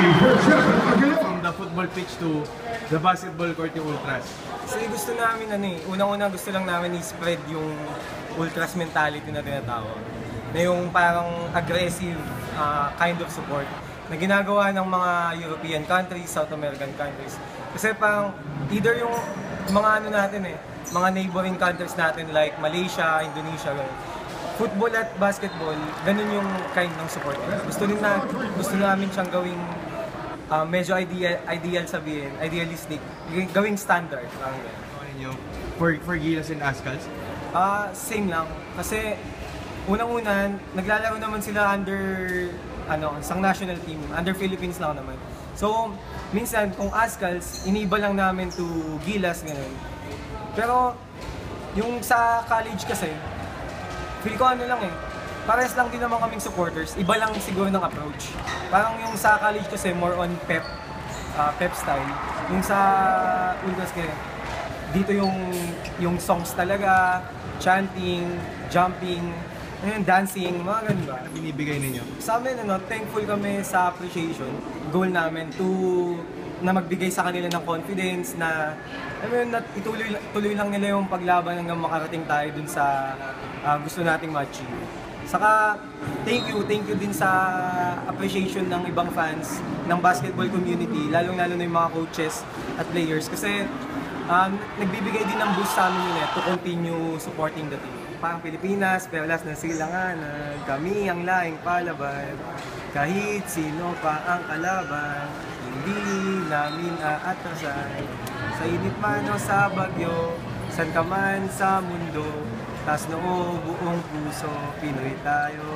From the football pitch to the basketball court yung Ultras? Kasi gusto namin unang-una gusto lang namin i-spread yung Ultras mentality na tinatawag. Na yung parang aggressive kind of support na ginagawa ng mga European countries, South American countries. Kasi parang either yung mga mga neighboring countries natin like Malaysia, Indonesia, football at basketball, ganun yung kind ng support. Gusto namin siyang gawing medyo ideal sabihin, idealistic, gawing standard. For Gilas and Ascals? Same lang. Kasi unang-una, naglalaro naman sila under isang national team, under Philippines lang naman. So, minsan kung Ascals, iniiba lang namin to Gilas, ganun. Pero, yung sa college kasi, feel ko pares lang din naman kaming supporters, iba lang siguro ng approach. Parang yung sa college kasi more on pep style. Yung sa Ultras kasi, dito yung songs talaga, chanting, jumping, dancing, mga ganun ba? Ano binibigay ninyo? Sa amin, thankful kami sa appreciation. Goal namin na magbigay sa kanila ng confidence na ituloy lang nila yung paglaban hanggang makarating tayo dun sa gusto nating ma-achieve. Saka, thank you din sa appreciation ng ibang fans ng basketball community, lalong-lalo na yung mga coaches at players. Kasi, nagbibigay din ng boost sa amin yun to continue supporting the team. Parang Pilipinas, pero last na silanganan, kami ang laing palaban, kahit sino pa ang kalaban, hindi namin aatrasan. Sa init man o sa bagyo, san ka man sa mundo, tas noo buong puso, Pinoy tayo.